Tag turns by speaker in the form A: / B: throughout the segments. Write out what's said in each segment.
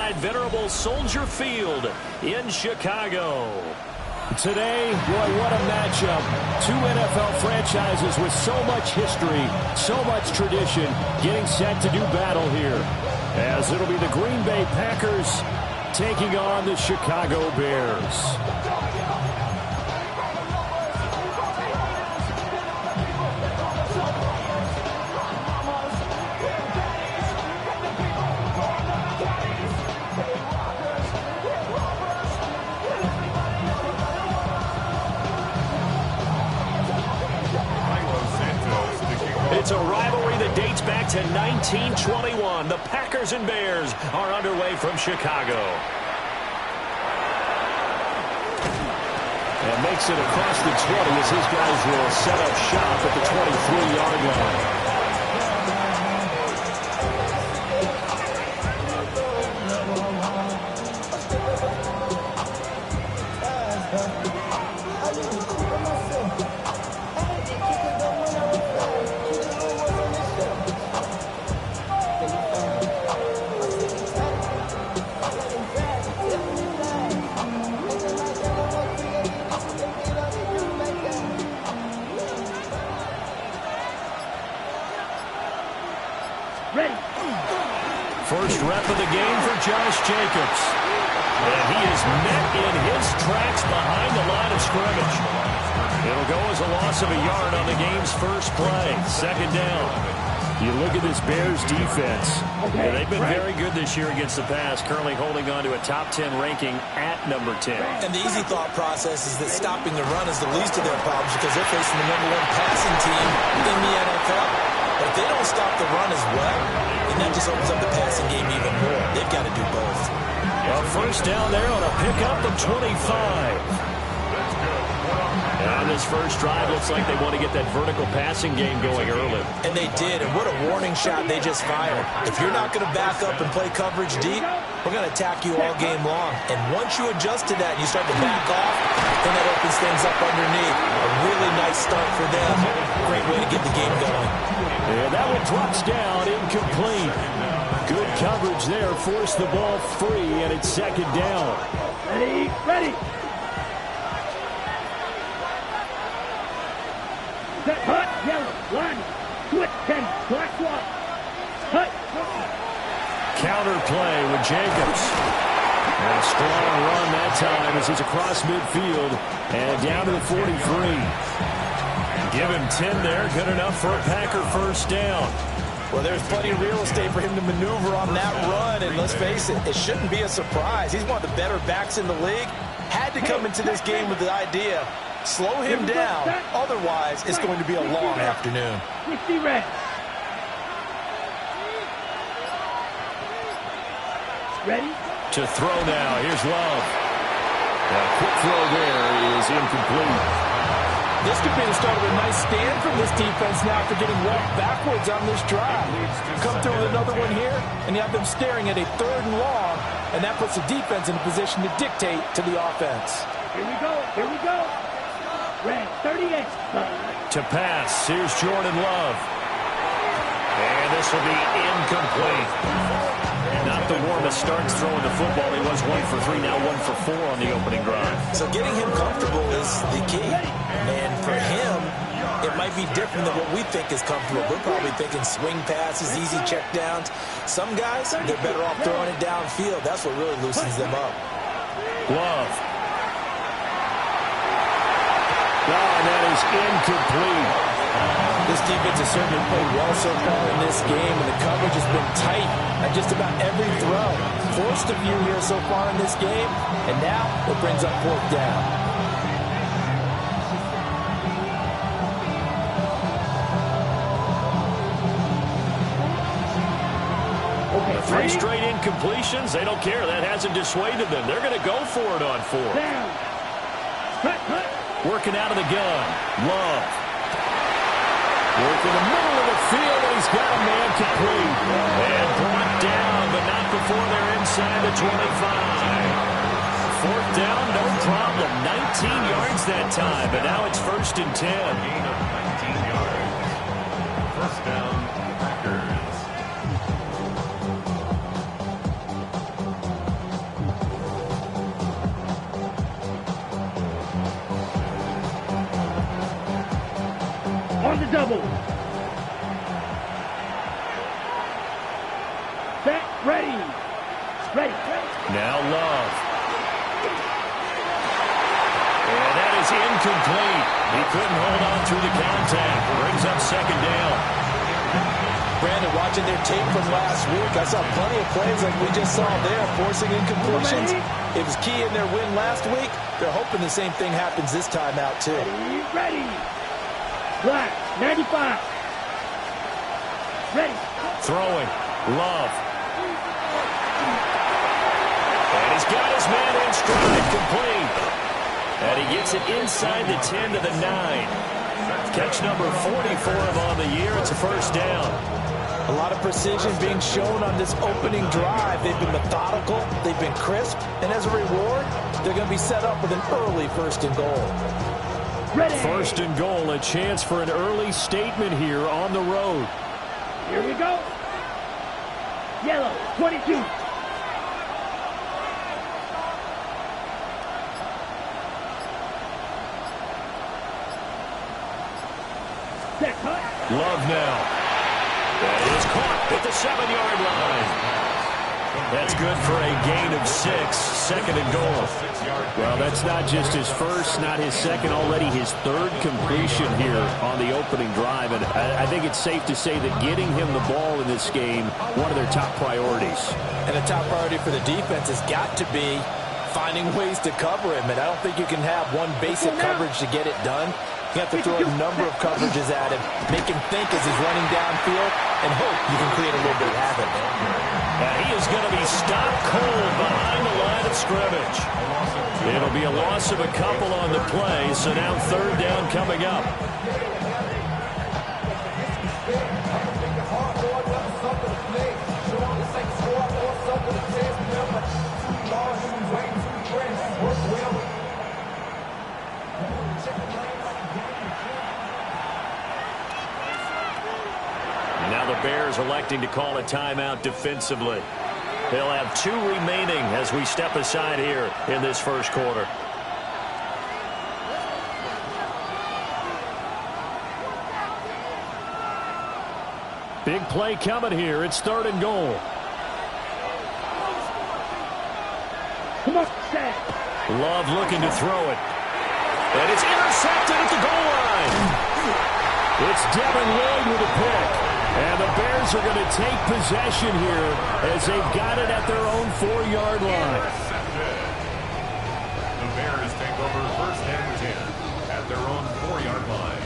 A: inside venerable Soldier Field in Chicago.
B: Today, boy, what a matchup. Two NFL franchises with so much history, so much tradition, getting set to do battle here. As it'll be the Green Bay Packers taking on the Chicago Bears.
A: It's a rivalry that dates back to 1921. The Packers and Bears are underway from Chicago.
B: And makes it across the 20 as his guys will set up shop at the 23-yard line. First rep of the game for Josh Jacobs. And he is met in his tracks behind the line of scrimmage. It'll go as a loss of a yard on the game's first play. Second down. You look at this Bears defense.
A: Yeah, they've been very good this year against the pass, currently holding on to a top 10 ranking at number 10.
C: And the easy thought process is that stopping the run is the least of their problems because they're facing the #1 passing team in the NFL. But if they don't stop the run as well, then that just opens up the passing game even more. They've got to do both.
A: A first down there on a pickup of 25. And this first drive looks like they want to get that vertical passing game going early.
C: And they did, and what a warning shot they just fired. If you're not going to back up and play coverage deep, we're going to attack you all game long. And once you adjust to that and you start to back off, then that opens things up underneath. A really nice start for them. Great way to get the game going.
B: And that one drops down, incomplete. Good coverage there, forced the ball free, and it's second down.
D: Ready. Set, hut, yellow, line, switch, 10, black, one, hut.
B: Counter play with Jacobs. And a strong run that time as he's across midfield and down to the 43. Give him 10 there, good enough for a Packer first down.
C: Well, there's plenty of real estate for him to maneuver on that run, and let's face it, it shouldn't be a surprise. He's one of the better backs in the league. Had to come into this game with the idea, slow him down, otherwise it's going to be a long afternoon.
D: 50 red. Ready?
B: To throw now, here's Love. A quick throw there is incomplete.
C: This could be the start of a nice stand from this defense now after getting walked backwards on this drive. Come through with another one here, and you have them staring at a 3rd and long, and that puts the defense in a position to dictate to the offense.
D: Here we go. Red, 38.
B: To pass, here's Jordan Love.
A: And this will be incomplete. Not the warmest starts throwing the football. He was 1 for 3, now 1 for 4 on the opening drive.
C: So getting him comfortable is the key. And for him, it might be different than what we think is comfortable. We're probably thinking swing passes, easy checkdowns. Some guys, they're better off throwing it downfield. That's what really loosens them up.
B: Love. And that is incomplete.
C: This defense has certainly played well so far in this game, and the coverage has been tight at just about every throw. Forced a few here so far in this game, and now it brings up 4th down.
A: The 3 straight incompletions, they don't care. That hasn't dissuaded them. They're going to go for it on 4th.
D: Down. Cut.
A: Working out of the gun. Love.
B: Working the middle of the field, and he's got a man complete.
A: And brought down, but not before they're inside the 25. 4th down, no problem. 19 yards that time, but now it's 1st and 10.
E: Gain of 19 yards. First down, Packers.
D: on the double. Set, ready. Ready.
A: Now Love. And that is incomplete. He couldn't hold on through the contact. Brings up second down.
C: Brandon, watching their tape from last week, I saw plenty of plays like we just saw there, forcing incompletions. It was key in their win last week. They're hoping the same thing happens this time out, too.
D: Ready. Black, 95. Ready.
A: Throwing. Love. And he's got his man in stride, complete. And he gets it inside the 10 to the 9. Catch number 40 for him on the year. It's a first down.
C: A lot of precision being shown on this opening drive. They've been methodical, they've been crisp, and as a reward, they're going to be set up with an early first and goal.
D: Ready.
A: First and goal, a chance for an early statement here on the road.
D: Here we go. Yellow, 22. Set, cut.
A: Love now. That is caught at the 7-yard line. That's good for a gain of 6, second and goal. Well, that's not just his first, not his second, already his third completion here on the opening drive. And I think it's safe to say that getting him the ball in this game, one of their top priorities.
C: And the top priority for the defense has got to be finding ways to cover him. And I don't think you can have one basic coverage to get it done. You have to throw a number of coverages at him, make him think as he's running downfield, and hope you can create a little bit of havoc.
A: He is going to be stopped cold behind the line of scrimmage. It'll be a loss of a couple on the play, so now third down coming up. Now the Bears electing to call a timeout defensively. They'll have 2 remaining as we step aside here in this first quarter. Big play coming here. It's third and goal.
D: Come on, set.
A: Love looking to throw it. And it's intercepted at the goal line. It's Devin Lloyd with a pick. And the Bears are going to take possession here as they've got it at their own 4-yard line.
E: The Bears take over first and 10 at their own 4-yard line.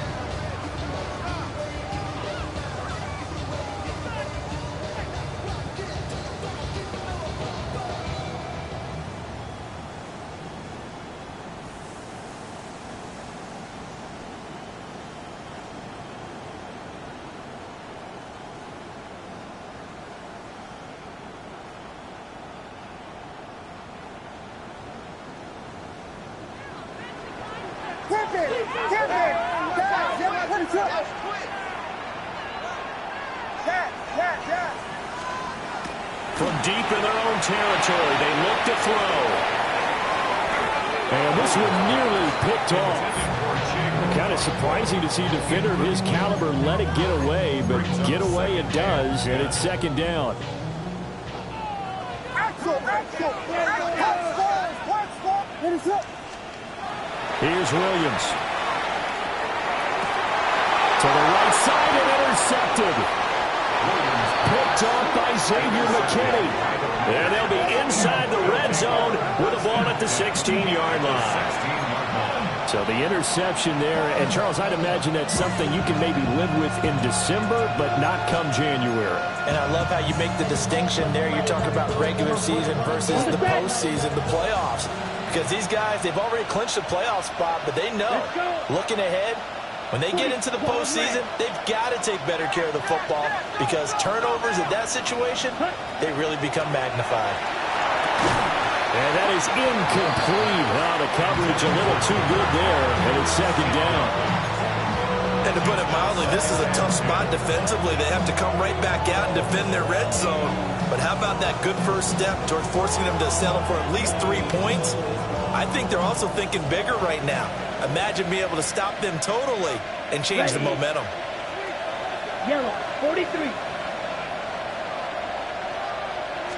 A: From deep in their own territory, they look to throw. And this one nearly picked off. Kind of surprising to see a defender of his caliber let it get away, but get away it does, and it's second down. Here's Williams. To the right side and intercepted. Picked off by Xavier McKinney. And they'll be inside the red zone with a ball at the 16-yard line. So the interception there. And, Charles, I'd imagine that's something you can maybe live with in December, but not come January.
C: And I love how you make the distinction there. You're talking about regular season versus the postseason, the playoffs. Because these guys, they've already clinched a playoff spot, but they know, looking ahead, when they get into the postseason, they've got to take better care of the football because turnovers in that situation, they really become magnified.
A: And that is incomplete. Now the coverage a little too good there, and it's second down.
C: And to put it mildly, this is a tough spot defensively. They have to come right back out and defend their red zone. But how about that good first step towards forcing them to settle for at least 3 points? I think they're also thinking bigger right now. Imagine being able to stop them totally and change the momentum.
D: Yellow, 43.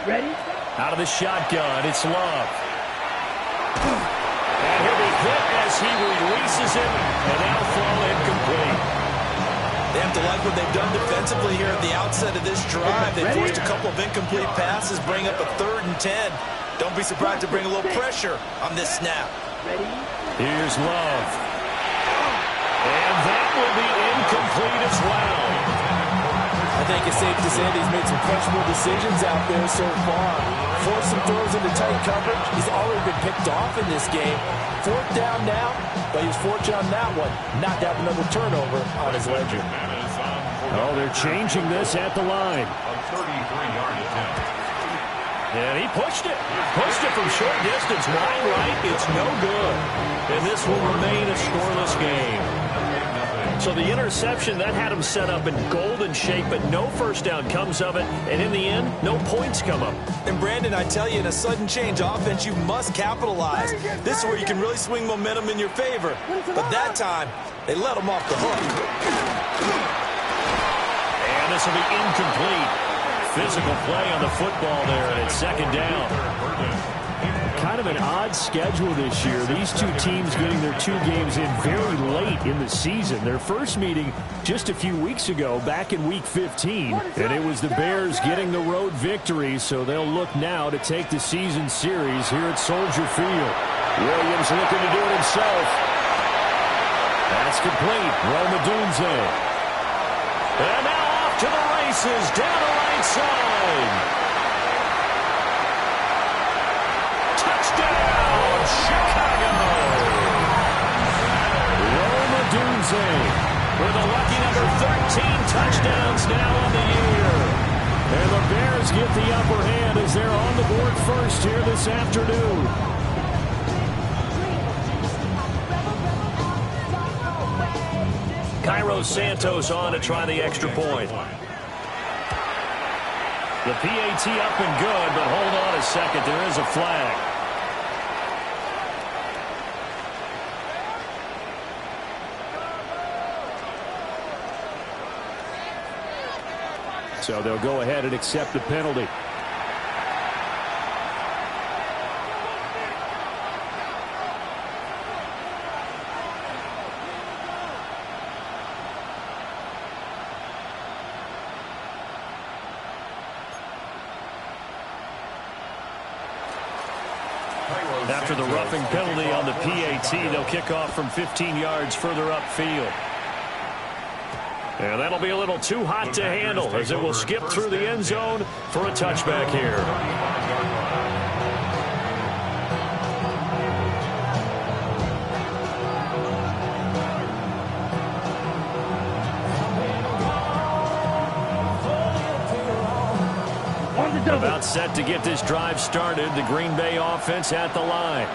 D: Ready?
B: Out of the shotgun, it's Love. And he'll be hit as he releases it, and that'll fall incomplete.
C: They have to like what they've done defensively here at the outset of this drive. They forced a couple of incomplete passes, bring up a 3rd and 10. Don't be surprised to bring a little pressure on this snap.
D: Ready?
B: Here's Love. And that will be incomplete as well.
C: I think it's safe to say that he's made some questionable decisions out there so far. Forced some throws into tight coverage. He's already been picked off in this game. 4th down now, but he was fortunate on that one. Not to have another turnover on his ledger.
B: Oh, they're changing this at the line.
E: A 33-yard attempt.
B: And he pushed it. Pushed it from short distance. Wide right. It's no good. And this will remain a scoreless game. So the interception, that had him set up in golden shape, but no first down comes of it. And in the end, no points come up.
C: And Brandon, I tell you, in a sudden change offense, you must capitalize. This is where you can really swing momentum in your favor. But that time, they let him off the hook.
B: And this will be incomplete. Physical play on the football there, and it's 2nd down. Kind of an odd schedule this year. These two teams getting their 2 games in very late in the season. Their first meeting just a few weeks ago, back in Week 15. And it was the Bears getting the road victory, so they'll look now to take the season series here at Soldier Field. Williams looking to do it himself. That's complete. Roma Dunze. And now off to the races, down the right side. Touchdown, Chicago! Roma Dunze with a lucky number 13 touchdowns now on the year. And the Bears get the upper hand as they're on the board first here this afternoon. Cairo Santos on to try the extra point. The PAT up and good, but hold on a second. There is a flag. So they'll go ahead and accept the penalty. After the roughing penalty on the PAT, they'll kick off from 15 yards further upfield. And that'll be a little too hot to handle as it will skip through the end zone for a touchback here. About set to get this drive started. The Green Bay offense at the line.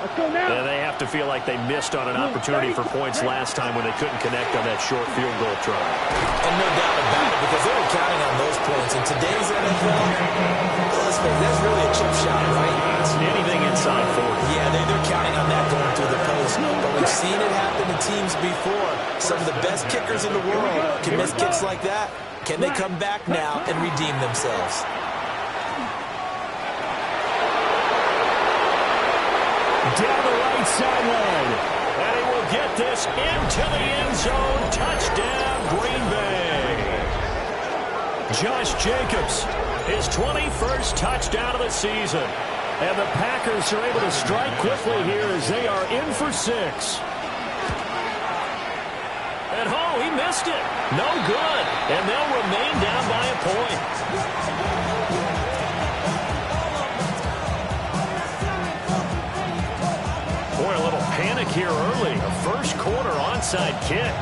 D: Let's go now.
B: And they have to feel like they missed on an opportunity for points last time when they couldn't connect on that short field goal try.
C: And no doubt about it, because they were counting on those points. In today's NFL, let's face it, that's really a chip shot, right?
B: It's anything inside 40.
C: Yeah, they're counting on that going through the post. But we've seen it happen to teams before. Some of the best kickers in the world can miss kicks like that. Can they come back now and redeem themselves?
B: Down the right sideline. And he will get this into the end zone. Touchdown, Green Bay. Josh Jacobs, his 21st touchdown of the season. And the Packers are able to strike quickly here as they are in for 6. And oh, he missed it. No good. And they'll remain down by a point. Boy, a little panic here early. A first quarter onside kick.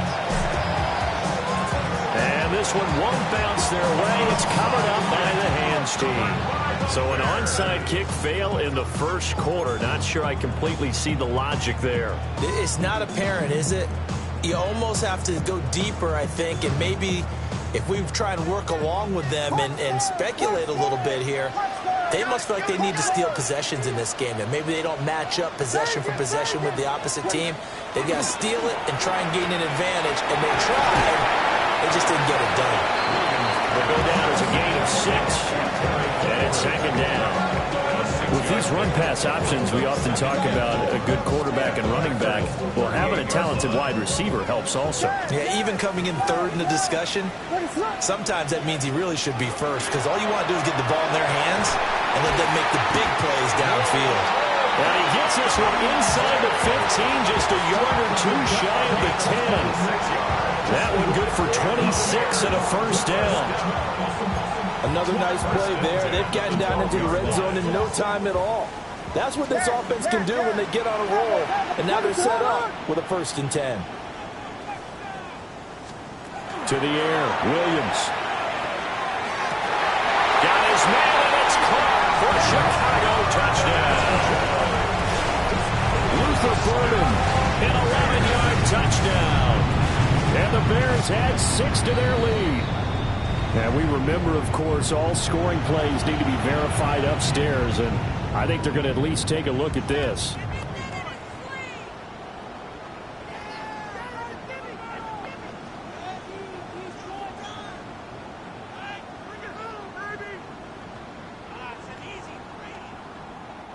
B: And this one won't bounce their way. It's covered up by the hands team. So an onside kick fail in the first quarter. Not sure I completely see the logic there.
C: It's not apparent, is it? You almost have to go deeper, I think, and maybe if we try and work along with them and speculate a little bit here, they must feel like they need to steal possessions in this game, and maybe they don't match up possession for possession with the opposite team. They've got to steal it and try and gain an advantage, and they tried, They just didn't get it done.
B: Will go down as a gain of 6. And it's second down. With these run-pass options, we often talk about a good quarterback and running back. Well, having a talented wide receiver helps also.
C: Yeah, even coming in third in the discussion, sometimes that means he really should be first, because all you want to do is get the ball in their hands and let them make the big plays downfield.
B: And he gets this one inside the 15, just a yard or two shy of the 10. That one good for 26 and a first down.
F: Another nice play there. They've gotten down into the red zone in no time at all. That's what this offense can do when they get on a roll. And now they're set up with a 1st and 10.
B: To the air, Williams. Got his man, and it's caught for Chicago touchdown. Luther Burden, an 11-yard touchdown. And the Bears add 6 to their lead. And we remember, of course, all scoring plays need to be verified upstairs, and I think they're going to at least take a look at this.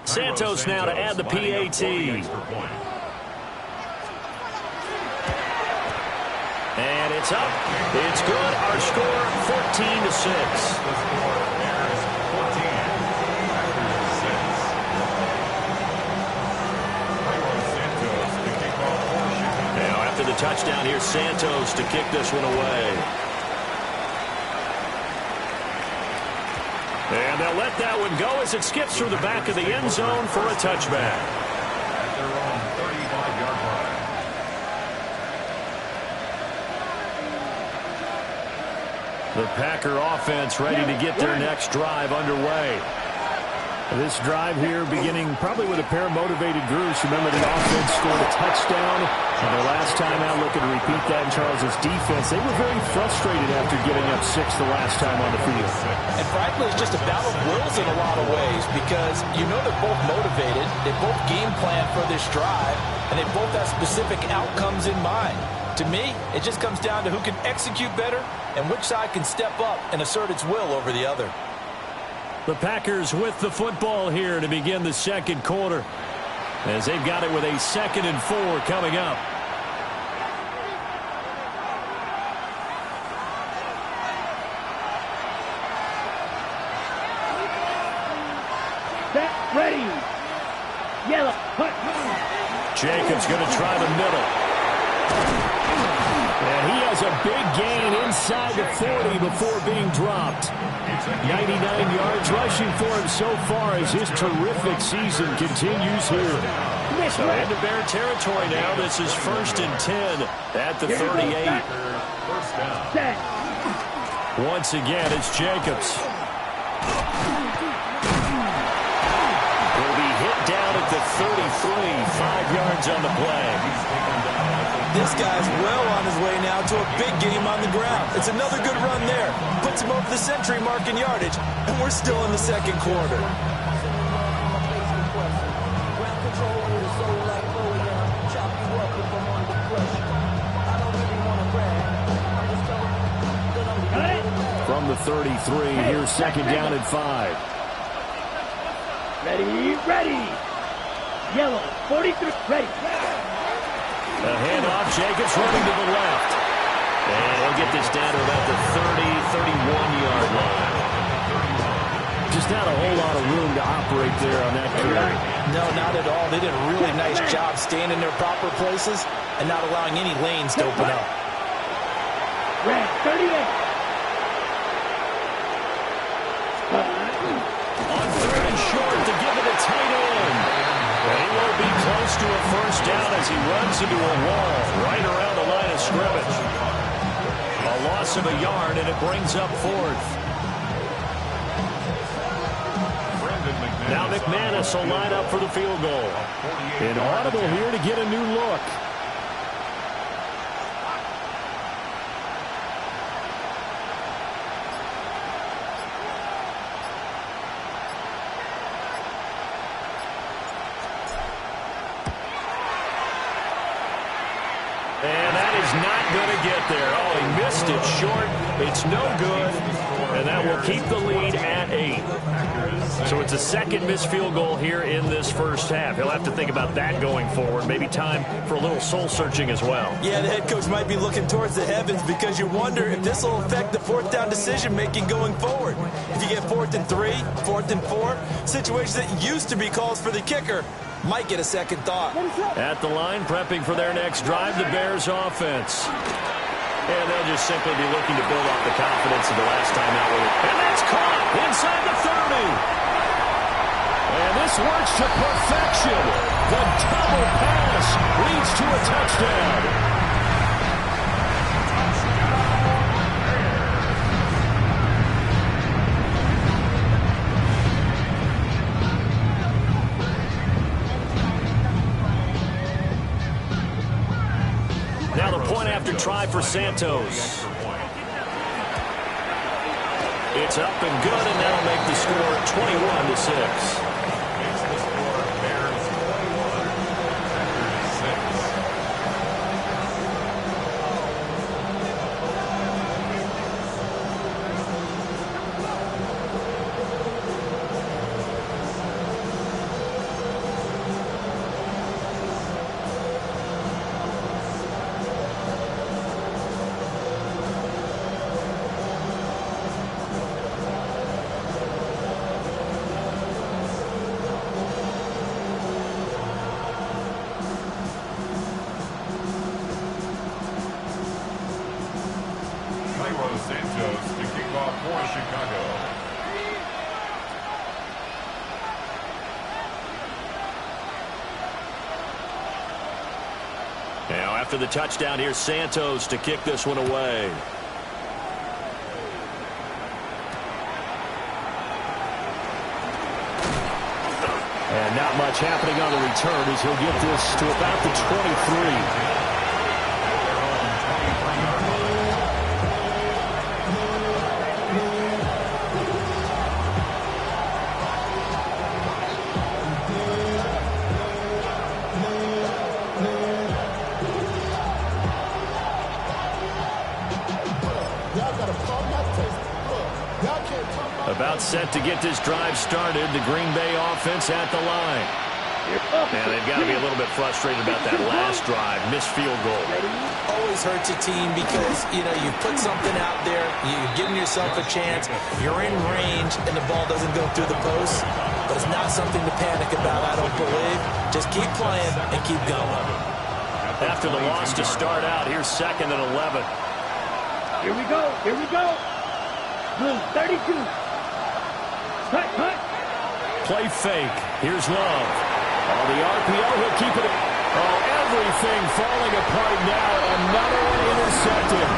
B: Santos now to add the PAT. And it's up. It's good. Our score, 14-6. Now after the touchdown, here's Santos to kick this one away. And they'll let that one go as it skips through the back of the end zone for a touchback.
E: At their own 35-yard line.
B: The Packer offense ready to get their next drive underway. This drive here beginning probably with a pair of motivated groups. Remember, the offense scored a touchdown. And their last time out, looking to repeat that in Charles' defense. They were very frustrated after getting up 6 the last time on the field.
F: And frankly, it's just a battle of wills in a lot of ways, because you know they're both motivated. They both game plan for this drive, and they both have specific outcomes in mind. To me, it just comes down to who can execute better and which side can step up and assert its will over the other.
B: The Packers with the football here to begin the second quarter, as they've got it with a 2nd and 4 coming up.
D: Set, ready. Yellow, hut.
B: Jacobs going to try the middle. And he has a big gain inside the 40 before being dropped. 99 yards rushing for him so far as his terrific season continues here. So into Bear territory now. This is 1st and 10 at the 38.
E: First down.
D: Set.
B: Once again, it's Jacobs. Will be hit down at the 33, 5 yards on the play.
C: This guy's well on his way now to a big game on the ground. It's another good run there. Puts him over the century mark in yardage, and we're still in the second quarter.
B: From the 33, here's 2nd down and 5.
D: Ready, ready. Yellow, 43, ready.
B: A handoff, Jacobs running to the left. And he'll get this down to about the 31-yard line. Just not a whole lot of room to operate there on that carry.
F: No, not at all. They did a really nice job staying in their proper places and not allowing any lanes to open up.
D: Red, 38.
B: On 3rd and short to give it a tight end. And he will be close to a first down as he runs into a wall right around the line of scrimmage. A loss of a yard, and it brings up 4th. Now McManus will line up for the field goal. An audible here to get a new look. And that is
A: is not going to get there. Oh, he missed it short. It's no good. And that will keep the lead at 8. So it's a second missed field goal here in this first half. He'll have to think about that going forward. Maybe time for a little soul-searching as well.
C: Yeah, the head coach might be looking towards the heavens because you wonder if this will affect the fourth down decision-making going forward. If you get 4th and 3, 4th and 4, situations that used to be calls for the kicker might get a second thought.
A: At the line, prepping for their next drive, the Bears offense. And they'll just simply be looking to build off the confidence of the last time out with it. And that's caught inside the 30. And this works to perfection. The double pass leads to a touchdown. Now the point after try for Santos. It's up and good, and that'll make the score 21-6.
E: Santos to kick off for Chicago.
A: Now after the touchdown, here's Santos to kick this one away. And not much happening on the return as he'll get this to about the 23. About set to get this drive started. The Green Bay offense at the line. Now they've got to be a little bit frustrated about that last drive. Missed field goal.
C: Always hurts a team because, you know, you put something out there, you're giving yourself a chance, you're in range, and the ball doesn't go through the post. But it's not something to panic about, I don't believe. Just keep playing and keep going.
A: After the loss to start out, here's 2nd and 11.
D: Here we go. Here we go. 32. Cut, cut.
A: Play fake. Here's Love. On the RPO, he'll keep it. Oh, everything falling apart now. Another one intercepted.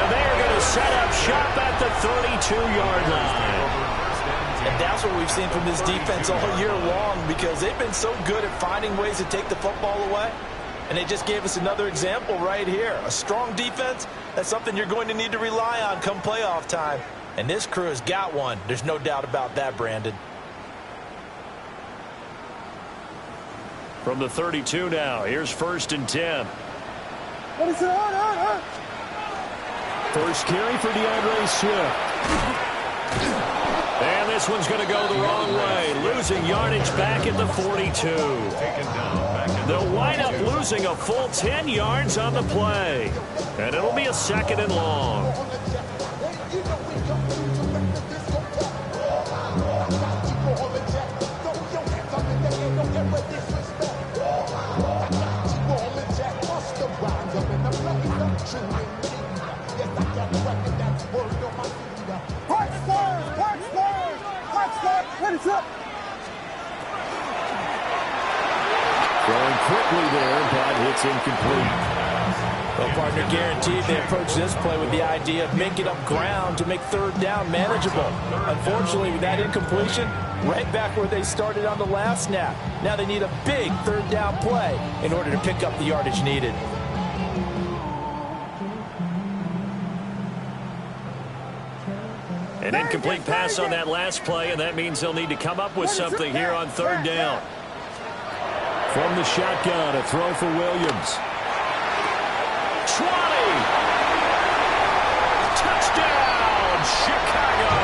A: And they are going to set up shop at the 32-yard line.
C: And that's what we've seen from this defense all year long because they've been so good at finding ways to take the football away. And they just gave us another example right here. A strong defense, that's something you're going to need to rely on come playoff time. And this crew has got one. There's no doubt about that, Brandon.
A: From the 32 now, here's 1st and 10.
D: What is it?
A: First carry for DeAndre Swift. And this one's going to go the wrong way. Losing yardage back at the 42. They'll wind up losing a full 10 yards on the play. And it'll be a 2nd and long. Throwing quickly there, but it's incomplete.
C: Well, partner, guaranteed they approach this play with the idea of making up ground to make 3rd down manageable. Unfortunately, with that incompletion, right back where they started on the last snap. Now they need a big 3rd down play in order to pick up the yardage needed.
A: An incomplete pass on that last play, and that means they'll need to come up with something here on 3rd down. From the shotgun, a throw for Williams.
B: Touchdown, Chicago!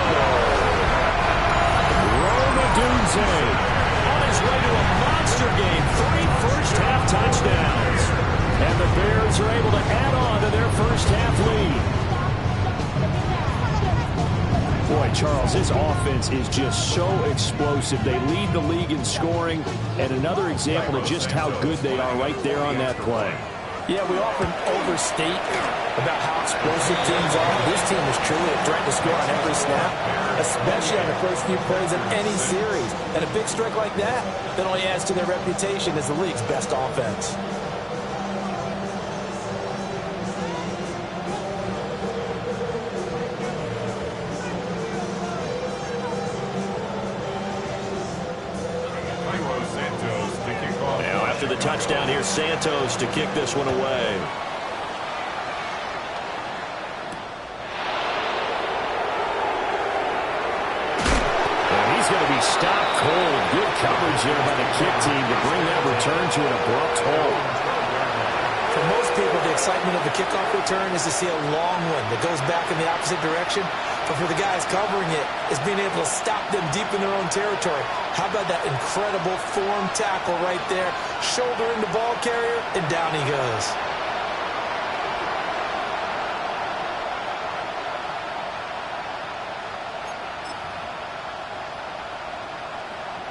B: Odunze on his way to a monster game. 3 first-half touchdowns. And the Bears are able to add on to their first-half lead. Boy, Charles, this offense is just so explosive. They lead the league in scoring, and another example of just how good they are right there on that play.
F: Yeah, we often overstate about how explosive teams are. This team is truly a threat to score on every snap, especially on the first few plays of any series. And a big strike like that only adds to their reputation as the league's best offense.
B: Now, after the touchdown, here's Santos to kick this one away. Going to be stopped cold. Good coverage here by the kick team to bring that return to an abrupt halt.
C: For most people, the excitement of the kickoff return is to see a long one that goes back in the opposite direction. But for the guys covering it, it's being able to stop them deep in their own territory. How about that incredible form tackle right there? Shoulder in the ball carrier, and down he goes.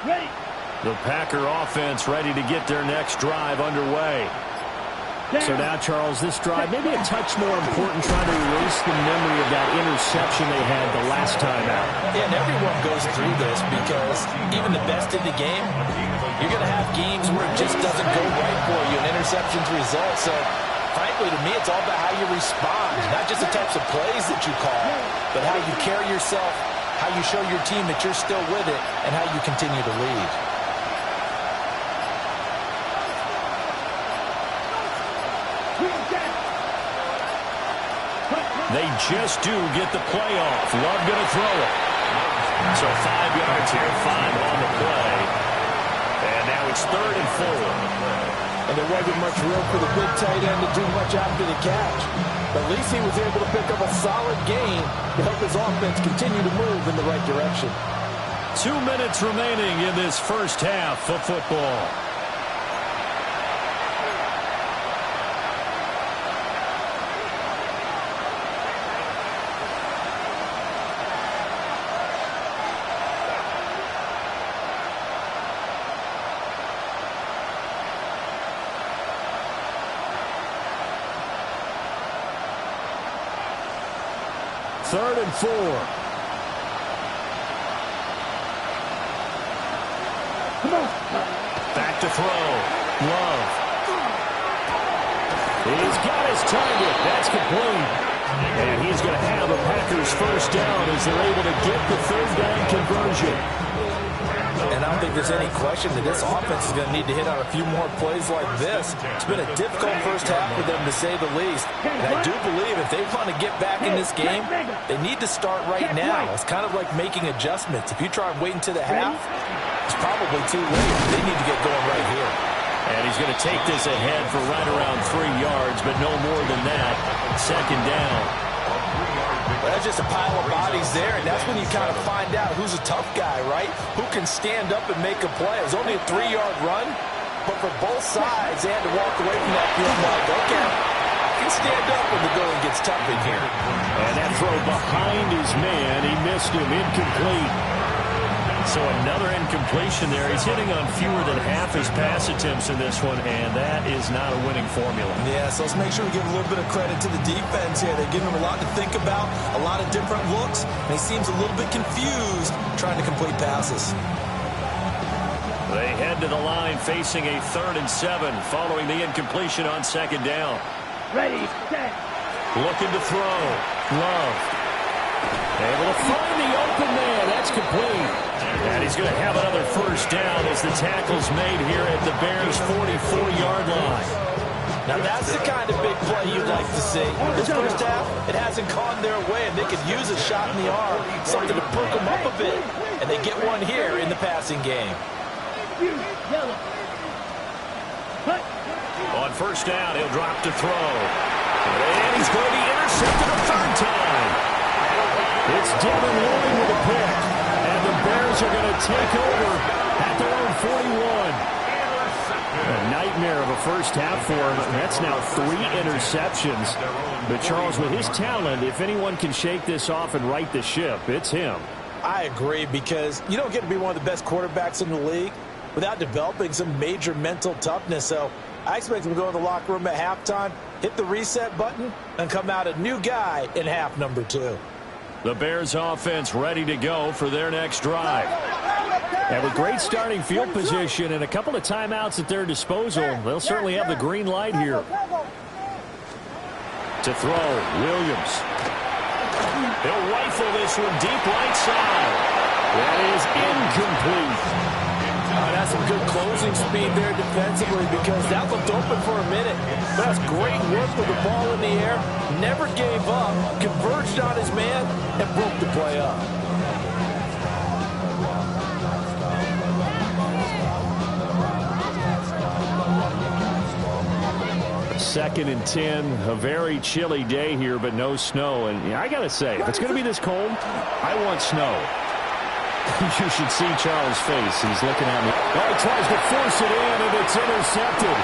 D: Ready.
B: The Packer offense ready to get their next drive underway. So now, Charles, this drive maybe a touch more important, trying to erase the memory of that interception they had the last time out.
F: Yeah, and everyone goes through this because even the best in the game, you're going to have games where it just doesn't go right for you, and interceptions result. So, frankly, to me, it's all about how you respond, not just the types of plays that you call, but how you carry yourself, how you show your team that you're still with it, and how you continue to lead.
B: They just do get the play off. Love going to throw it. So 5 yards here, 5 on the play. And now it's 3rd and 4.
F: And there wasn't much room for the big tight end to do much after the catch. But at least he was able to pick up a solid gain to help his offense continue to move in the right direction.
B: 2 minutes remaining in this first half of football. Third and 4. Back to throw. Love. He's got his target. That's complete. And he's going to have a Packers first down as they're able to get the 3rd down conversion.
F: And I don't think there's any question that this offense is going to need to hit on a few more plays like this. It's been a difficult first half for them, to say the least. And I do believe if they want to get back in this game, they need to start right now. It's kind of like making adjustments. If you try and wait until the half, it's probably too late. They need to get going right here.
B: And he's going to take this ahead for right around 3 yards, but no more than that. 2nd down.
F: Well, that's just a pile of bodies there, and that's when you kind of find out who's a tough guy, right? Who can stand up and make a play. It was only a 3-yard run, but for both sides, they had to walk away from that field like, okay, I can stand up when the going gets tough in here.
B: And that throw behind his man, he missed him, incomplete. So another incompletion there. He's hitting on fewer than half his pass attempts in this one, and that is not a winning formula.
C: Yeah, so let's make sure we give a little bit of credit to the defense here. They're giving him a lot to think about, a lot of different looks, and he seems a little bit confused trying to complete passes.
B: They head to the line facing a 3rd and 7 following the incompletion on 2nd down.
D: Ready, set.
B: Looking to throw. Love. Able to find the open man. That's complete. And he's going to have another first down as the tackle's made here at the Bears' 44-yard line.
F: Now that's the kind of big play you'd like to see. This first half, it hasn't gone their way, and they could use a shot in the arm, something to perk them up a bit. And they get one here in the passing game.
B: On first down, he'll drop to throw.
A: And he's going to be intercepted a third time. It's Devin Lloyd with a pick. And the Bears are going to take over at their own 41. A nightmare of a first half for him. That's now 3 interceptions. But Charles, with his talent, if anyone can shake this off and right the ship, it's him.
C: I agree, because you don't get to be one of the best quarterbacks in the league without developing some major mental toughness. So I expect him to go in the locker room at halftime, hit the reset button, and come out a new guy in half number 2.
A: The Bears offense ready to go for their next drive. And with great starting field position and a couple of timeouts at their disposal, they'll certainly have the green light here. To throw, Williams. He'll rifle this one deep right side. That is incomplete.
C: That's some good closing speed there defensively, because that looked open for a minute. But that's great work with the ball in the air. Never gave up, converged on his man, and broke the play up.
A: Second and 10, a very chilly day here, but no snow. And I got to say, if it's going to be this cold, I want snow. You should see Charles' face. He's looking at me. Oh, he tries to force it in, and it's intercepted.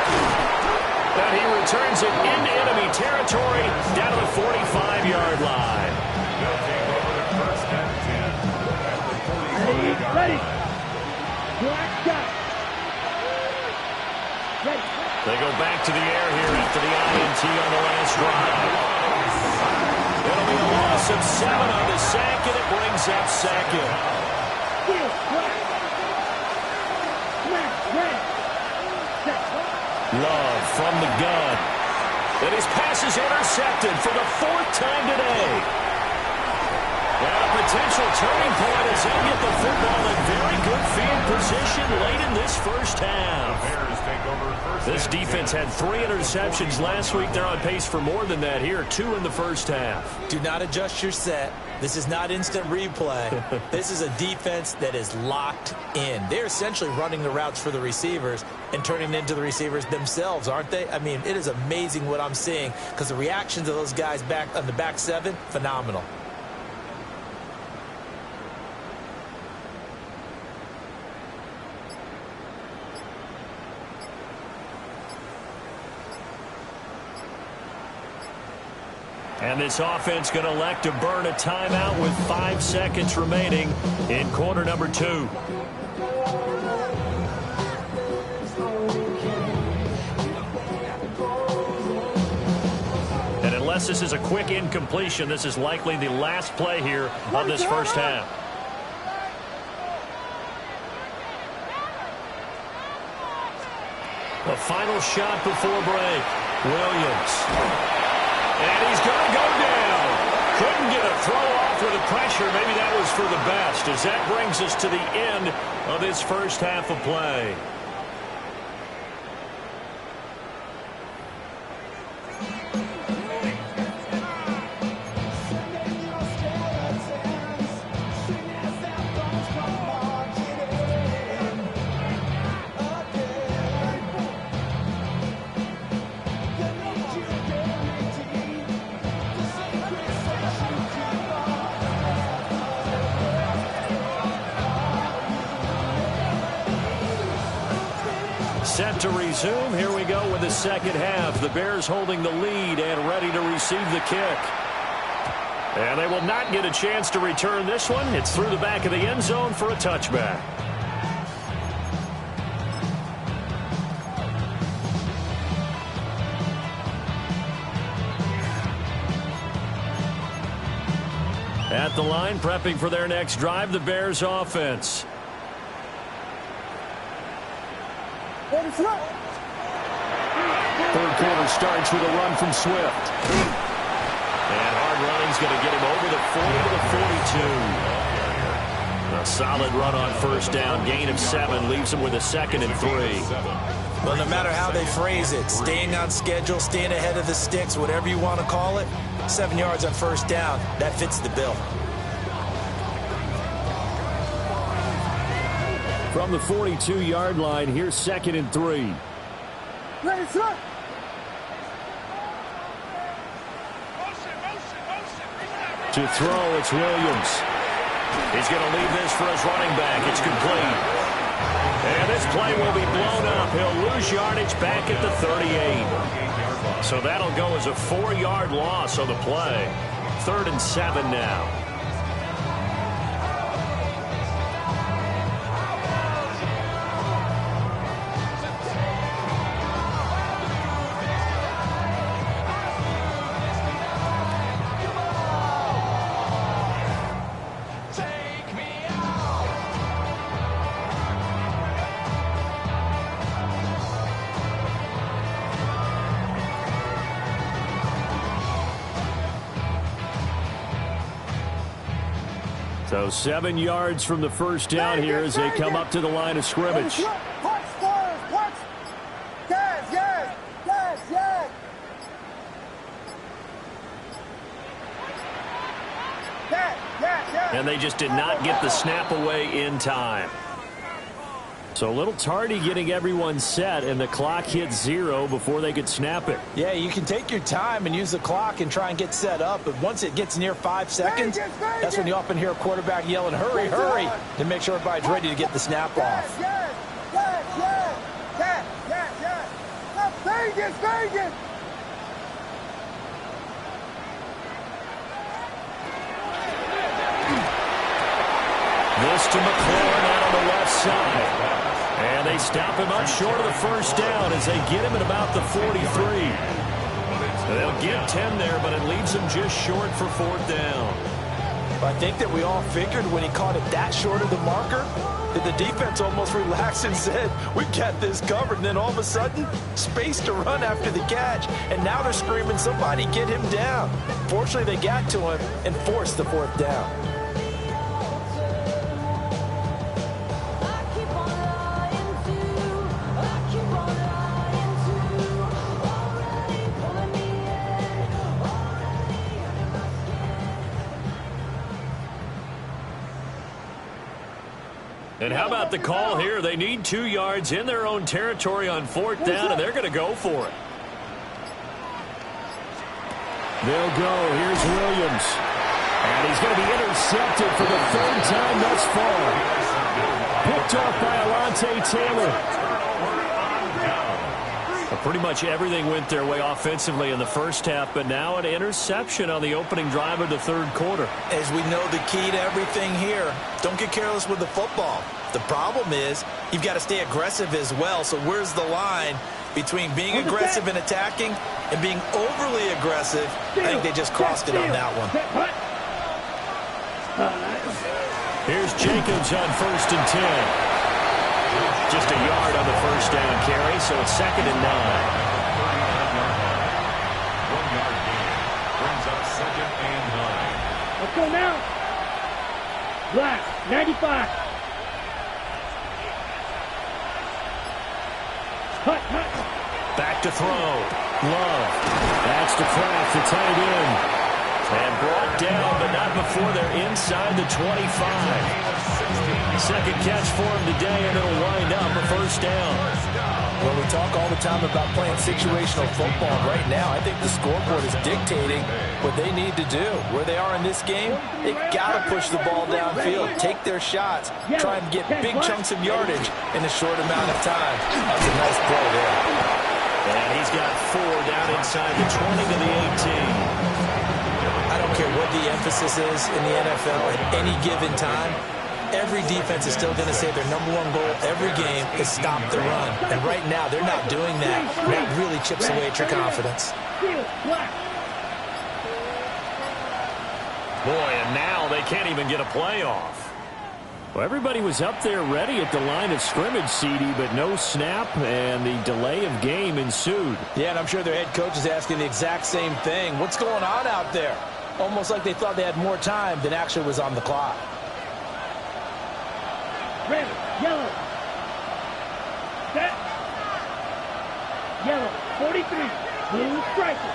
A: And he returns it into enemy territory down to the 45-yard line.
D: Ready. Black shot. Ready.
A: They go back to the air here after the INT on the last drive. It'll be a loss of 7 on the sack, and it brings up second. Love from the gun. And his pass is intercepted for the 4th time today. And a potential turning point as they get the football in very good field position late in this first half. This defense had 3 interceptions last week. They're on pace for more than that here. 2 in the first half.
C: Do not adjust your set. This is not instant replay. This is a defense that is locked in. They're essentially running the routes for the receivers and turning into the receivers themselves, aren't they? I mean, it is amazing what I'm seeing, because the reactions of those guys back on the back 7, phenomenal.
A: And this offense going to elect to burn a timeout with 5 seconds remaining in quarter number 2. And unless this is a quick incompletion, this is likely the last play here of this first half. The final shot before break. Williams. And he's going to go down. Couldn't get a throw off with the pressure. Maybe that was for the best, as that brings us to the end of this first half of play. Set to resume. Here we go with the second half. The Bears holding the lead and ready to receive the kick. And they will not get a chance to return this one. It's through the back of the end zone for a touchback. At the line, prepping for their next drive, the Bears offense.
D: Third
A: quarter starts with a run from Swift. And hard running's going to get him over the 40 to the 42. A solid run on first down. Gain of 7 leaves him with a 2nd and 3.
C: Well, no matter how they phrase it, staying on schedule, staying ahead of the sticks, whatever you want to call it, 7 yards on first down, that fits the bill.
A: From the 42-yard line, here's 2nd and 3.
D: Ready, set.
A: To throw, it's Williams. He's going to leave this for his running back. It's complete. And this play will be blown up. He'll lose yardage back at the 38. So that'll go as a 4-yard loss on the play. 3rd and 7 now. So 7 yards from the first down here as they come up to the line of scrimmage. And they just did not get the snap away in time. So a little tardy getting everyone set, and the clock hit 0 before they could snap it.
F: Yeah, you can take your time and use the clock and try and get set up, but once it gets near 5 seconds, that's when you often hear a quarterback yelling, hurry, hurry, to make sure everybody's ready to get the snap off.
A: This to McLaurin out on the left side. And they stop him up short of the first down as they get him at about the 43. They'll get 10 there, but it leaves them just short for 4th down.
F: I think that we all figured when he caught it that short of the marker that the defense almost relaxed and said, we got this covered. And then all of a sudden, space to run after the catch. And now they're screaming, somebody get him down. Fortunately, they got to him and forced the 4th down.
A: And how about the call here? They need 2 yards in their own territory on 4th down, and they're going to go for it. They'll go. Here's Williams. And he's going to be intercepted for the 3rd time thus far. Picked off by Alontae Taylor. Pretty much everything went their way offensively in the first half, but now an interception on the opening drive of the 3rd quarter.
C: As we know, the key to everything here, don't get careless with the football. The problem is you've got to stay aggressive as well. So where's the line between being aggressive and attacking and being overly aggressive? I think they just crossed it on that one.
A: Here's Jacobs on 1st and 10. Just a yard on the first down carry, so it's 2nd and 9.
E: 1-yard gain brings up 2nd and 9.
D: Let's go now. Black, 95. Hut.
A: Back to throw. Love. That's to Kraft, the tight end. And brought down, but not before they're inside the 25. Second catch for him today, and it'll wind up a 1st down.
F: Well, we talk all the time about playing situational football. Right now, I think the scoreboard is dictating what they need to do. Where they are in this game, they've got to push the ball downfield, take their shots, try and get big chunks of yardage in a short amount of time. That's a nice play there.
A: And he's got 4 down inside the 20 to the 18.
C: I don't care what the emphasis is in the NFL at any given time. Every defense is still going to say their #1 goal every game is stop the run. And right now, they're not doing that. That really chips away at your confidence.
A: Boy, and now they can't even get a playoff. Well, everybody was up there ready at the line of scrimmage, CD, but no snap, and the delay of game ensued.
F: Yeah, and I'm sure their head coach is asking the exact same thing. What's going on out there? Almost like they thought they had more time than actually was on the clock.
D: Red, yellow. Set. Yellow, 43. Blue striker.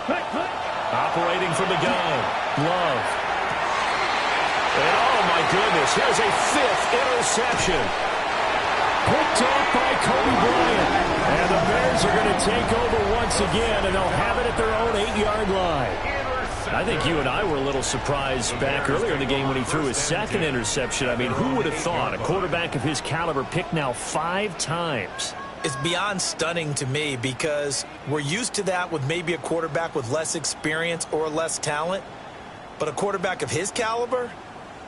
D: Hut.
A: Operating from the gun. Love. And oh my goodness, here's a 5th interception. Picked off by Kobe Bryant. And the Bears are going to take over once again, and they'll have it at their own 8-yard line. I think you and I were a little surprised back earlier in the game when he threw his second interception. I mean, who would have thought a quarterback of his caliber picked now 5 times?
C: It's beyond stunning to me because we're used to that with maybe a quarterback with less experience or less talent. But a quarterback of his caliber,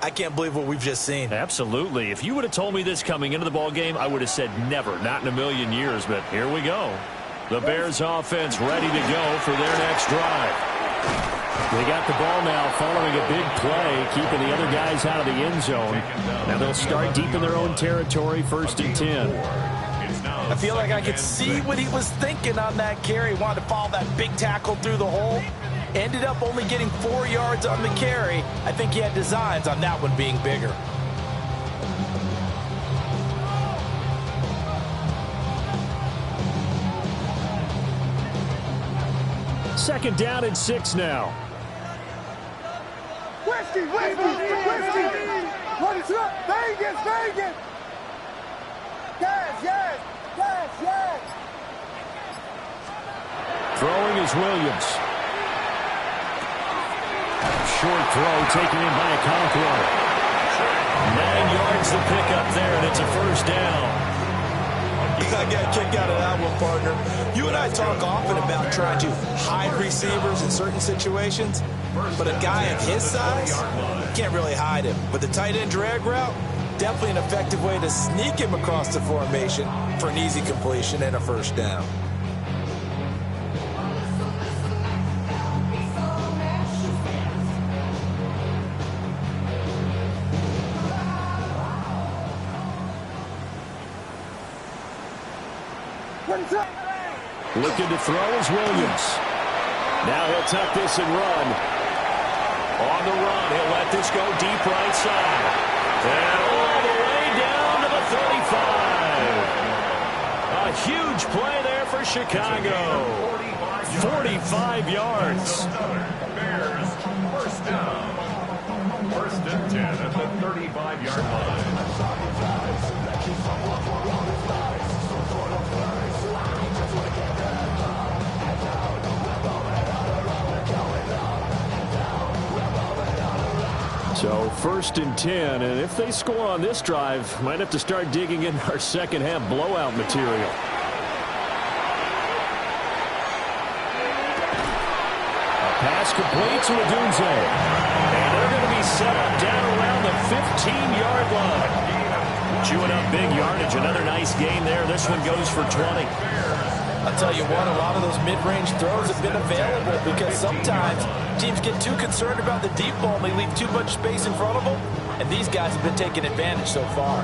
C: I can't believe what we've just seen.
A: Absolutely. If you would have told me this coming into the ball game, I would have said never, not in a million years. But here we go. The Bears offense ready to go for their next drive. They got the ball now following a big play, keeping the other guys out of the end zone. Now they'll start deep in their own territory, 1st and 10.
F: I feel like I could see what he was thinking on that carry. Wanted to follow that big tackle through the hole. Ended up only getting 4 yards on the carry. I think he had designs on that one being bigger.
A: Second down and 6 now.
G: Whiskey! What is up? Vegas! Yes!
A: Throwing is Williams. Short throw taken in by Okonkwo. 9 yards to pick up there, and it's a 1st down.
C: I got a kick out of that one, partner. You and I talk often about trying to hide receivers in certain situations, but a guy of his size, you can't really hide him. But the tight end drag route, definitely an effective way to sneak him across the formation for an easy completion and a 1st down.
A: Looking to throw is Williams. Now he'll tuck this and run. On the run, he'll let this go deep right side. And all the way down to the 35. A huge play there for Chicago. 45 yards.
E: Bears, 1st down. 1st and 10 at the 35-yard line.
A: So 1st and 10, and if they score on this drive, might have to start digging in our second half blowout material. A pass complete to Odunze. And they're going to be set up down around the 15-yard line. Chewing up big yardage. Another nice gain there. This one goes for 20.
F: I'll tell you what, a lot of those mid-range throws have been available because sometimes teams get too concerned about the deep ball and they leave too much space in front of them, and these guys have been taking advantage so far.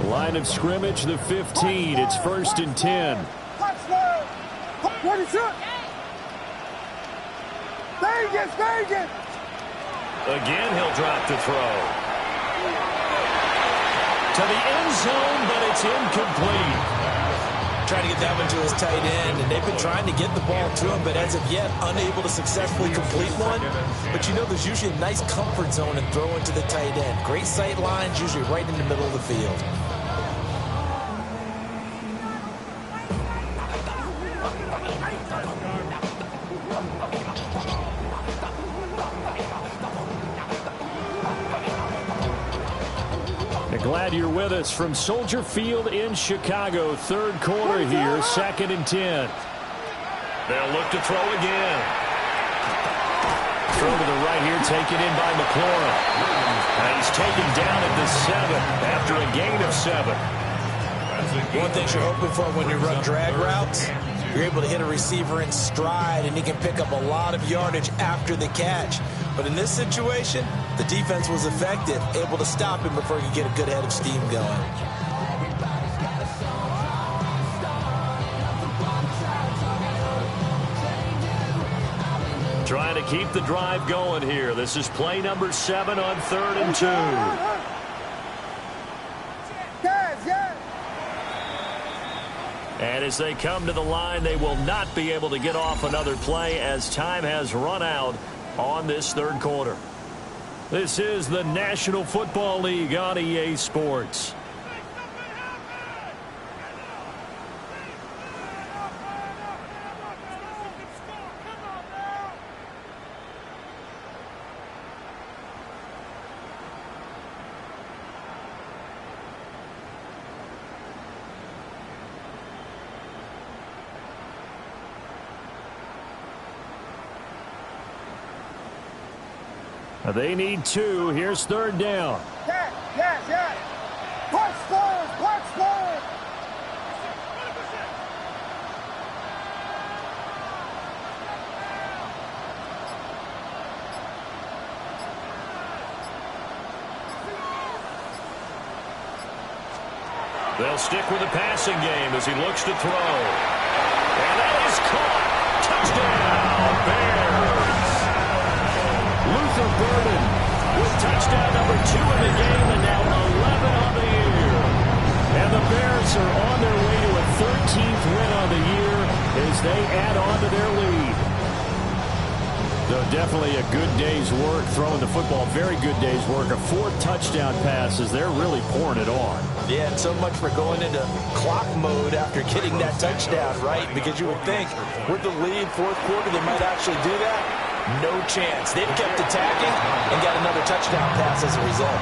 A: Line of scrimmage, the 15. It's 1st and 10.
G: What is up? Vegas!
A: Again, he'll drop the throw. To the end zone, but it's incomplete.
C: Trying to get that one to his tight end, and they've been trying to get the ball to him, but as of yet, unable to successfully complete one. But you know, there's usually a nice comfort zone in throwing to the tight end. Great sight lines, usually right in the middle of the field.
A: Glad you're with us from Soldier Field in Chicago. 3rd quarter here, 2nd and 10. They'll look to throw again. Throw to the right here, taken in by McLaurin. And he's taken down at the 7 after a gain of 7.
C: One thing you're hoping for when you run drag routes, you're able to hit a receiver in stride, and he can pick up a lot of yardage after the catch. But in this situation, the defense was effective, able to stop him before he could get a good head of steam going.
A: Trying to keep the drive going here. This is play number 7 on 3rd and 2. And as they come to the line, they will not be able to get off another play as time has run out on this third quarter. This is the National Football League on EA Sports. They need 2. Here's third down.
G: Yes. Watch forward.
A: They'll stick with the passing game as he looks to throw. And that is caught. Touchdown, Bears. Luther Burden with touchdown number 2 in the game and now 11 on the year. And the Bears are on their way to a 13th win on the year as they add on to their lead. So definitely a good day's work throwing the football. Very good day's work. A 4th touchdown passes. They're really pouring it on.
F: Yeah, and so much for going into clock mode after getting that touchdown, right? Because you would think with the lead, fourth quarter, they might actually do that. No chance. They've kept attacking and got another touchdown pass as a result.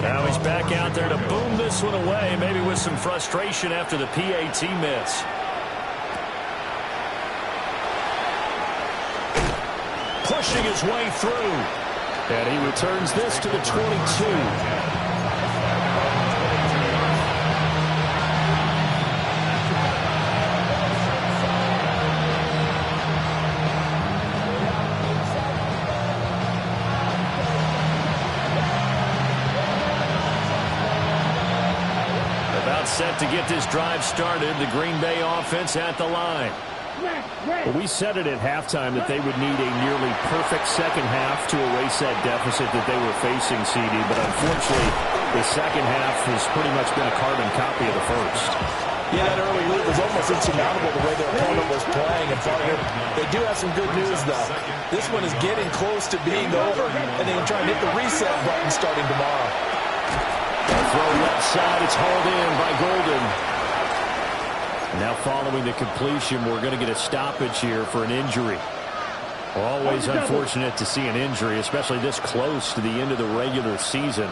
A: Now he's back out there to boom this one away, maybe with some frustration after the PAT miss. Pushing his way through. And he returns this to the 22. Set to get this drive started. The Green Bay offense at the line. Well, we said it at halftime that they would need a nearly perfect second half to erase that deficit that they were facing, CD. But unfortunately, the second half has pretty much been a carbon copy of the first.
F: Yeah, that early lead was almost insurmountable the way their opponent was playing. And partner, they do have some good news, though. This one is getting close to being over, and they can try and hit the reset button starting tomorrow.
A: Throw left side, it's hauled in by Golden. Now following the completion, we're going to get a stoppage here for an injury. Always unfortunate to see an injury, especially this close to the end of the regular season.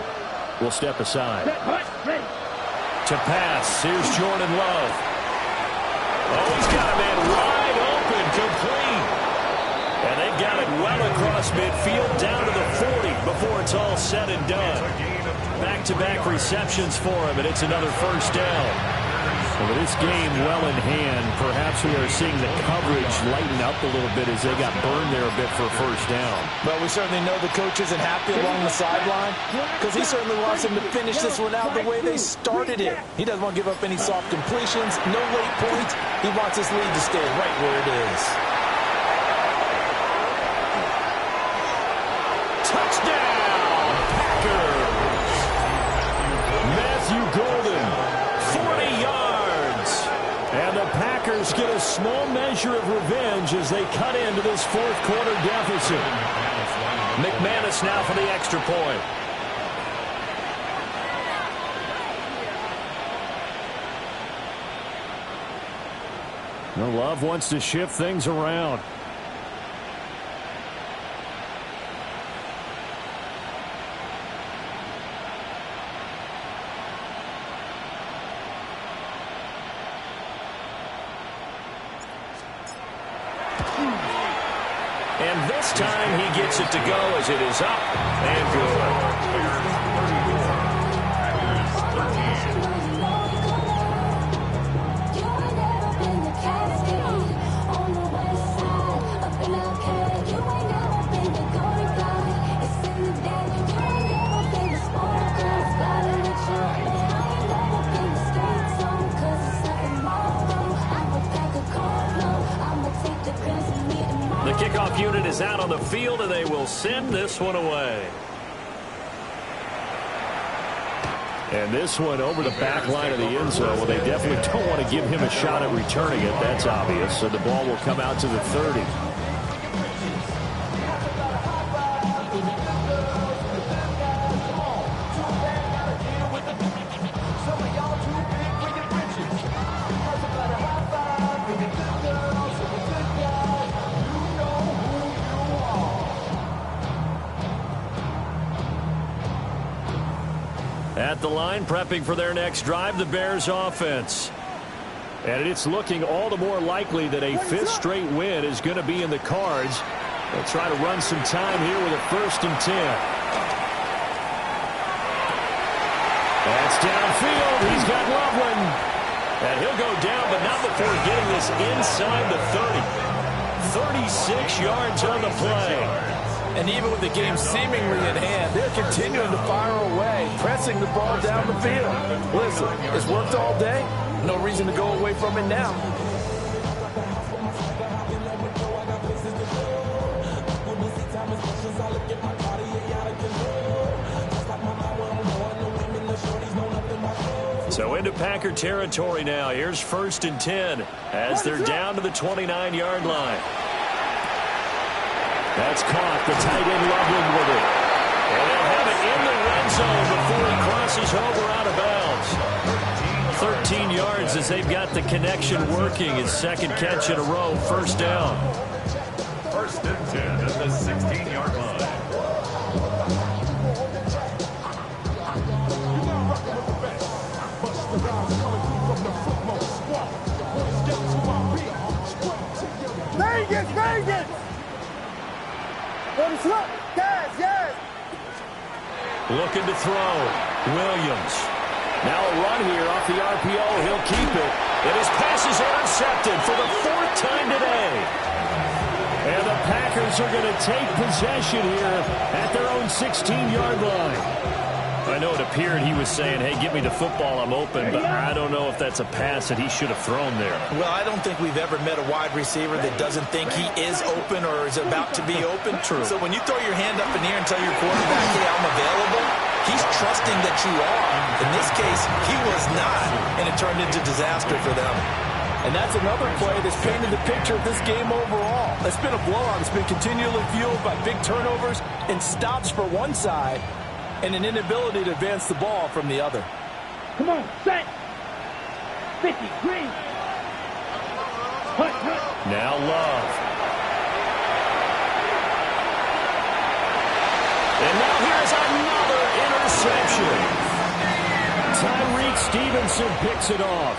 A: We'll step aside. To pass, here's Jordan Love. Oh, he's got a man wide open, complete. And they've got it well across midfield, down to the 40 before it's all said and done. Back-to-back receptions for him, and it's another first down. Well, with this game well in hand, perhaps we are seeing the coverage lighten up a little bit as they got burned there a bit for a first down.
F: Well, we certainly know the coach isn't happy along the sideline because he certainly wants them to finish this one out the way they started it. He doesn't want to give up any soft completions, no late points. He wants his lead to stay right where it is.
A: Touchdown, Packers! Golden, 40 yards. And the Packers get a small measure of revenge as they cut into this fourth quarter deficit. McManus now for the extra point. Love wants to shift things around. And this time he gets it to go as it is up and good. kickoff unit is out on the field, and they will send this one away. And this one over the back line of the end zone. Well, they definitely don't want to give him a shot at returning it. That's obvious. So the ball will come out to the 30. At the line, prepping for their next drive, the Bears offense. And it's looking all the more likely that a fifth straight win is going to be in the cards. They'll try to run some time here with a 1st and 10. That's downfield. He's got Loveland. And he'll go down, but not before getting this inside the 30. 36 yards on the play.
F: And even with the game seemingly in hand, they're continuing to fire away, pressing the ball down the field. Listen, it's worked all day. No reason to go away from it now.
A: So into Packer territory now. Here's 1st and 10 as they're down to the 29-yard line. That's caught. The tight end Loveland with it. And they'll have it in the red zone before he crosses over out of bounds. 13 yards as they've got the connection working. His 2nd catch in a row. 1st down.
E: 1st and 10 at the 16-yard line.
G: Vegas, Vegas! Yes.
A: Looking to throw. Williams. Now a run here off the RPO. He'll keep it. And his pass is intercepted for the 4th time today. And the Packers are going to take possession here at their own 16-yard line. I know it appeared he was saying, hey, give me the football, I'm open, but I don't know if that's a pass that he should have thrown there.
F: Well, I don't think we've ever met a wide receiver that doesn't think he is open or is about to be open.
A: True.
F: So when you throw your hand up in the air and tell your quarterback, hey, I'm available, he's trusting that you are. In this case, he was not, and it turned into disaster for them. And that's another play that's painted the picture of this game overall. It's been a blowout. It's been continually fueled by big turnovers and stops for one side, and an inability to advance the ball from the other.
D: Come on, set. 50, green. Hut.
A: Now Love. And now here's another interception. Tyreek Stevenson picks it off.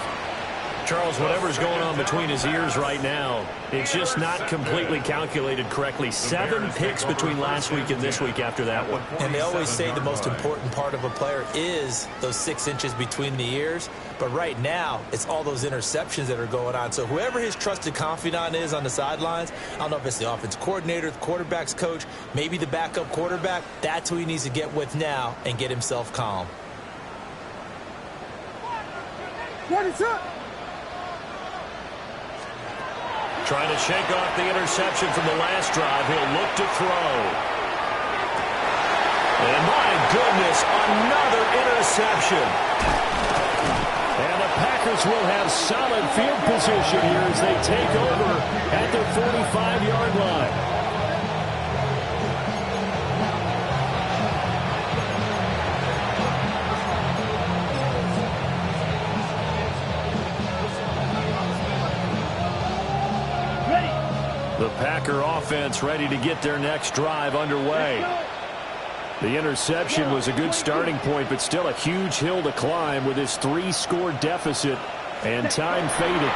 A: Charles, whatever's going on between his ears right now, it's just not completely calculated correctly. 7 picks between last week and this week after that one.
C: And they always say the most important part of a player is those 6 inches between the ears. But right now, it's all those interceptions that are going on. So whoever his trusted confidant is on the sidelines, I don't know if it's the offense coordinator, the quarterback's coach, maybe the backup quarterback, that's who he needs to get with now and get himself calm.
G: What is up?
A: Trying to shake off the interception from the last drive. He'll look to throw. And my goodness, another interception. And the Packers will have solid field position here as they take over at their 45-yard line. The Packer offense ready to get their next drive underway. The interception was a good starting point, but still a huge hill to climb with his 3-score deficit, and time faded.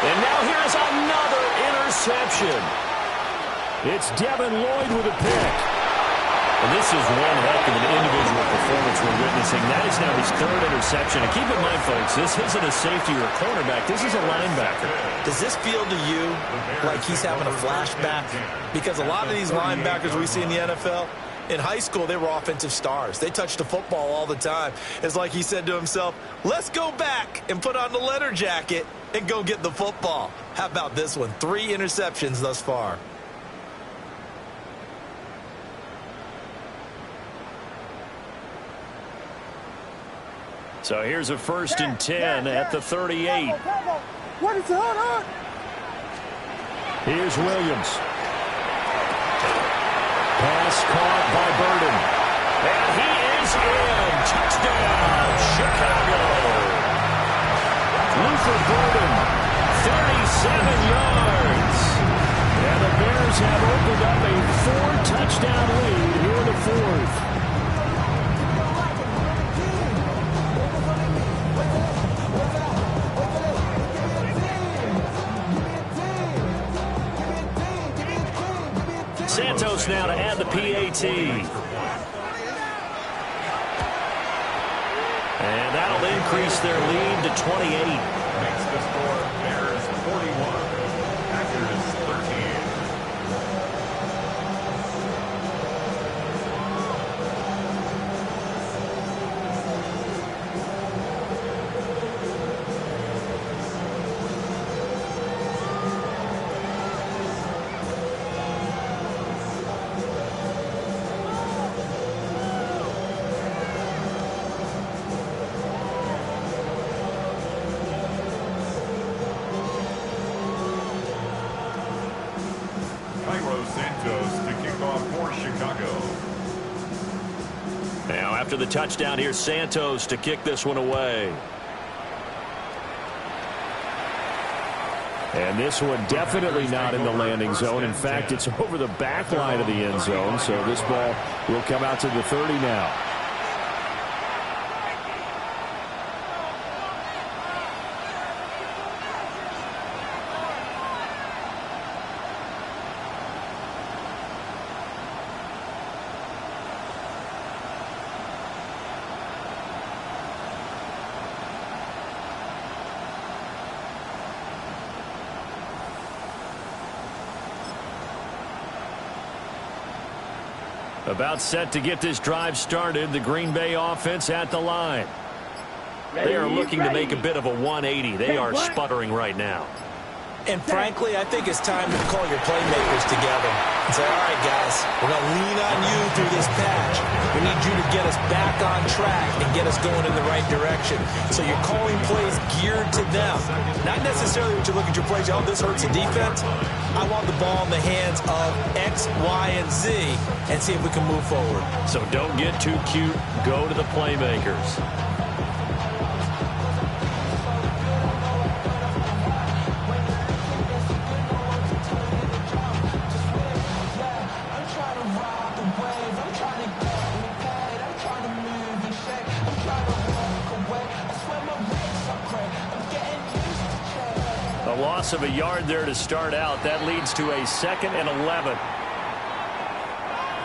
A: And now here's another interception. It's Devin Lloyd with a pick. And this is one heck of an individual performance we're witnessing. That is now his 3rd interception. And keep in mind, folks, this isn't a safety or a cornerback. This is a linebacker.
C: Does this feel to you like he's having a flashback? Because a lot of these linebackers we see in the NFL, In high school, they were offensive stars. They touched the football all the time. It's like he said to himself, let's go back and put on the leather jacket and go get the football. How about this one? 3 interceptions thus far.
B: So here's a 1st and 10 at the 38.
G: What is it? Hold on.
B: Here's Williams. Pass caught by Burden. And he is in. Touchdown, Chicago. Luther Burden, 37 yards. And the Bears have opened up a 4-touchdown lead here in the 4th. Santos now to add the PAT. And that'll increase their lead to 28.
E: Makes the score Bears 41, Packers 13. Santos to kick off for Chicago.
B: Now after the touchdown, here's Santos to kick this one away. And this one definitely not in the landing zone. In fact, it's over the back line of the end zone. So this ball will come out to the 30 now. About set to get this drive started. The Green Bay offense at the line. They are looking to make a bit of a 180. They are sputtering right now.
C: And frankly, I think it's time to call your playmakers together and say, all right, guys, we're going to lean on you through this patch. We need you to get us back on track and get us going in the right direction. So you're calling plays geared to them. Not necessarily what you look at your plays, oh, this hurts the defense. I want the ball in the hands of X, Y, and Z and see if we can move forward.
B: So don't get too cute. Go to the playmakers. Loss of a yard there to start out. That leads to a 2nd and 11.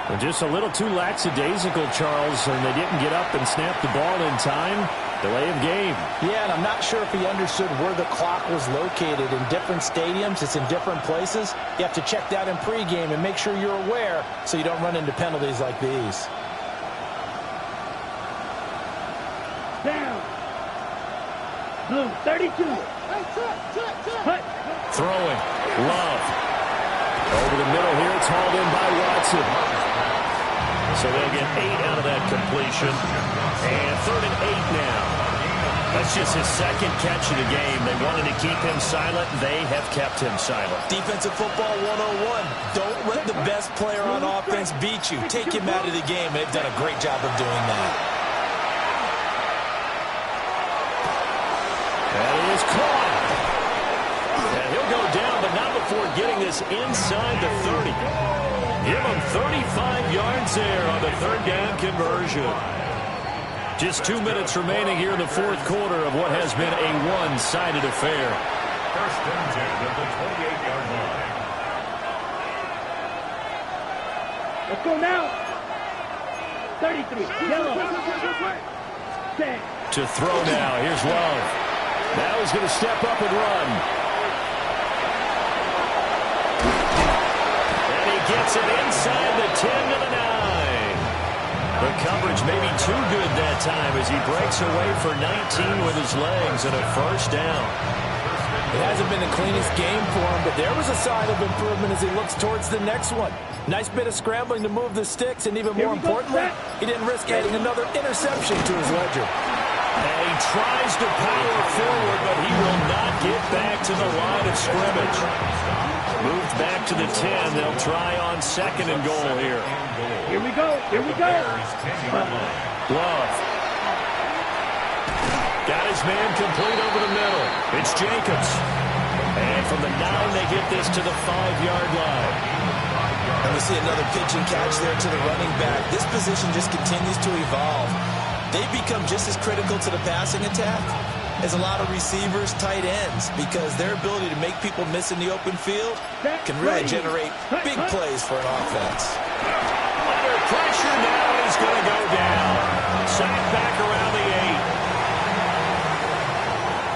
B: And just a little too lackadaisical, Charles, and they didn't get up and snap the ball in time. Delay of game.
F: Yeah, and I'm not sure if he understood where the clock was located. In different stadiums, it's in different places. You have to check that in pregame and make sure you're aware so you don't run into penalties like these.
D: Down. Blue, 32.
B: Throwing. Love. Over the middle here. It's hauled in by Watson. So they'll get 8 out of that completion. And 3rd and 8 now. That's just his 2nd catch of the game. They wanted to keep him silent. They have kept him silent.
C: Defensive football 101. Don't let the best player on offense beat you. Take him out of the game. They've done a great job of doing that.
B: That is caught. And he'll go down, but not before getting this inside the 30. Give him 35 yards there on the 3rd down conversion. Just 2 minutes remaining here in the 4th quarter of what has been a one-sided affair.
E: 1st and 10 at the 28-yard line.
D: Let's go now. 33. Yellow.
B: To throw now. Here's Love. Now he's going to step up and run. And he gets it inside the 10 to the 9. The coverage may be too good that time as he breaks away for 19 with his legs and a first down.
F: It hasn't been the cleanest game for him, but there was a sign of improvement as he looks towards the next one. Nice bit of scrambling to move the sticks, and even more importantly, he didn't risk adding another interception to his ledger.
B: And he tries to power forward, but he will not get back to the line of scrimmage. Moved back to the 10. They'll try on 2nd and goal here.
D: Here we go. Here we go.
B: Love. Got his man complete over the middle. It's Jacobs. And from the 9, they get this to the 5-yard line.
C: And we see another pitch and catch there to the running back. This position just continues to evolve. They become just as critical to the passing attack as a lot of receivers, tight ends, because their ability to make people miss in the open field can really generate big plays for an offense.
B: Under pressure now, he's going to go down. Sacked back around the 8.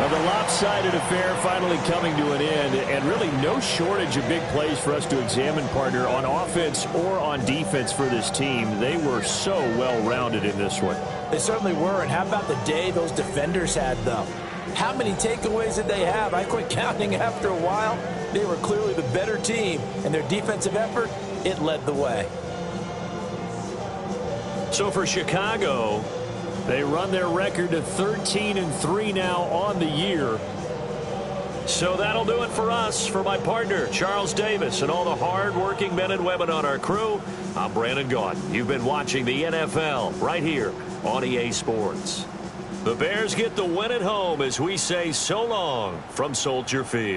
A: Well, the lopsided affair finally coming to an end, and really no shortage of big plays for us to examine, partner, on offense or on defense for this team. They were so well-rounded in this one.
F: They certainly were, and how about the day those defenders had, though? How many takeaways did they have? I quit counting after a while. They were clearly the better team, and their defensive effort, it led the way.
B: So for Chicago, they run their record to 13-3 now on the year. So that'll do it for us. For my partner, Charles Davis, and all the hard-working men and women on our crew, I'm Brandon Gaudin. You've been watching the NFL right here on EA Sports. The Bears get the win at home as we say so long from Soldier Field.